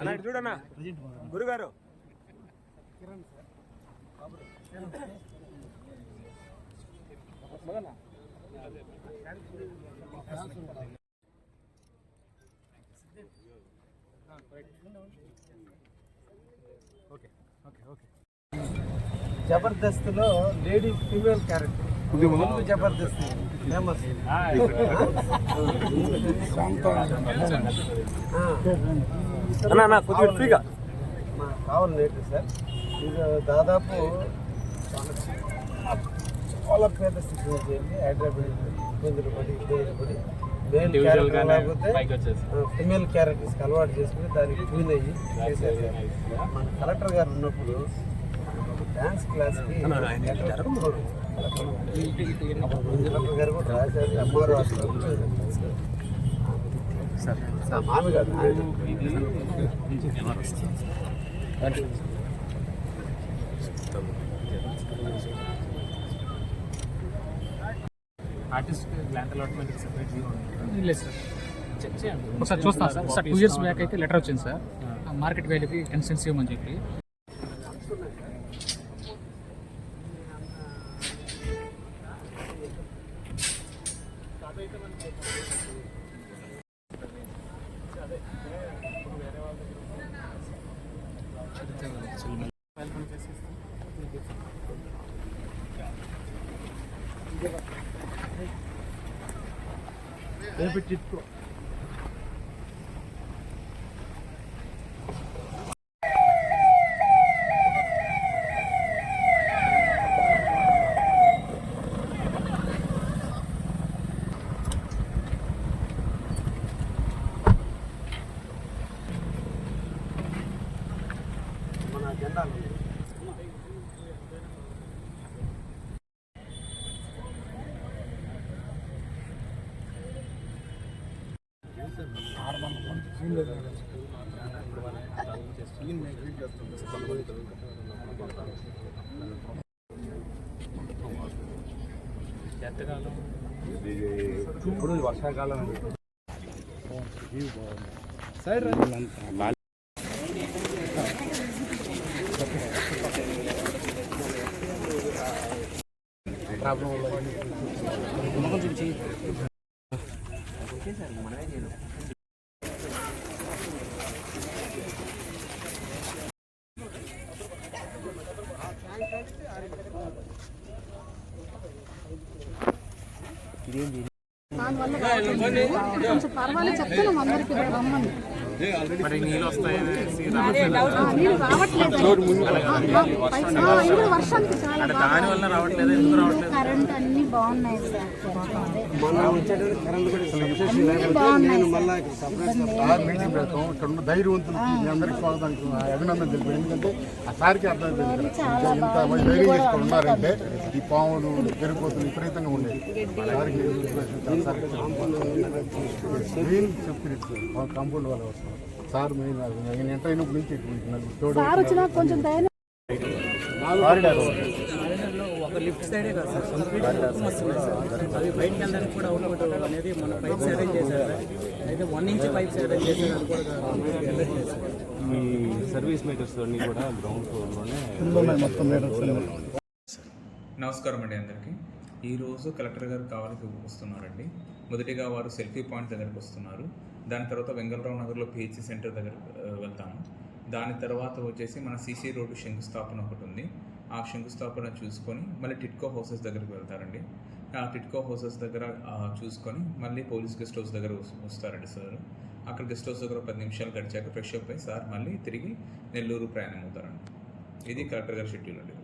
అన్న చూడన్నా గురుగారు జబర్దస్త్ లో lady female character Jabardasth famous. ఫ్రీగా కావాలి నేటి సార్. ఇది దాదాపు చాలా పేద స్థితి నుంచి హైదరాబాద్ ఇబ్బందులు పడి మేల్ క్యారెక్టర్ లేకపోతే ఫిమేల్ క్యారెక్టర్స్కి అలవాటు చేసుకుని దానికి ట్యూన్ అయ్యి చేశారు. మన కలెక్టర్ గారు ఉన్నప్పుడు డ్యాన్స్ క్లాస్కి కలెక్టర్ గారు కూడా రాశారు. అమ్మారు మామి గారు ఆర్టిస్ట్ గ్రాంట్ అలాట్మెంట్ సెపరేట్ లేదు సార్. చెక్ చేయండి ఒకసారి చూస్తాను సార్. సార్ 2 years బ్యాక్ అయితే లెటర్ వచ్చింది సార్, మార్కెట్ వాల్యూకి కన్సెన్స్ ఇవ్వమని చెప్పి. టిట్కో మన జెండాలు ఇప్పుడు వర్షాకాలం సైడ్ కొంచెం పర్వాలేదు చెప్తున్నాం అందరికి రమ్మని. మరి నీళ్ళు వస్తాయి నీళ్ళు రావట్లేదు వర్షానికి చాలా దాని వల్ల రావట్లేదు. ఎందుకు రావట్లేదు? కరెంట్ అన్ని బాగున్నాయి సార్. మీటింగ్ పెడతాం. ఇక్కడ ఉన్న ధైర్యవంతులకి మీ అందరికీ స్వాగతం అభినందన తెలిపారు. ఎందుకంటే ఆ సారికి అర్థం ఇంత ధైర్యం చేసుకొని ఉన్నారంటే ఈ పాములు పెరిగిపోతులు విపరీతంగా ఉండేది. సారికి మెయిన్ సెక్యూరిటీ కాంపౌండ్ వాళ్ళు వస్తున్నారు సార్. మెయిన్ నేను ఎంటర్ అయినప్పటి నుంచి కొంచెం ఒక లిఫ్ట్ సైడే కాదు సార్, అవి బయటికి వెళ్ళడానికి కూడా అవుట్ అనేది మన పైప్స్ అరేంజ్ చేశారు. అయితే 1 inch పైప్స్ అరేంజ్ చేశారు. అది కూడా వెళ్ళట్లేదు సార్. మీ సర్వీస్ మీటర్స్ అన్నీ కూడా గ్రౌండ్ ఫ్లోర్లోనే మొత్తం నమస్కారం అండి అందరికీ. ఈరోజు కలెక్టర్ గారు కావాలికి వస్తున్నారండి. మొదటిగా వారు సెల్ఫీ పాయింట్ దగ్గరకు వస్తున్నారు. దాని తర్వాత వెంగళరావు నగర్లో పిహెచ్సి సెంటర్ దగ్గర వెళ్తాము. దాని తర్వాత వచ్చేసి మన సీసీ రోడ్డు శంకుస్థాపన ఒకటి ఉంది. ఆ శంకుస్థాపన చూసుకొని మళ్ళీ టిట్కో హౌసెస్ దగ్గరికి వెళ్తారండి. ఆ టిట్కో హౌసెస్ దగ్గర చూసుకొని మళ్ళీ పోలీస్ గెస్ట్ హౌస్ దగ్గర వస్తారండి సార్. అక్కడ గెస్ట్ హౌస్ దగ్గర 10 నిమిషాలు గడిచాక ఫ్రెష్ అప్ అయ్యి సార్ మళ్ళీ తిరిగి నెల్లూరు ప్రయాణం అవుతారండి. ఇది కలెక్టర్ గారి షెడ్యూల్ అండి.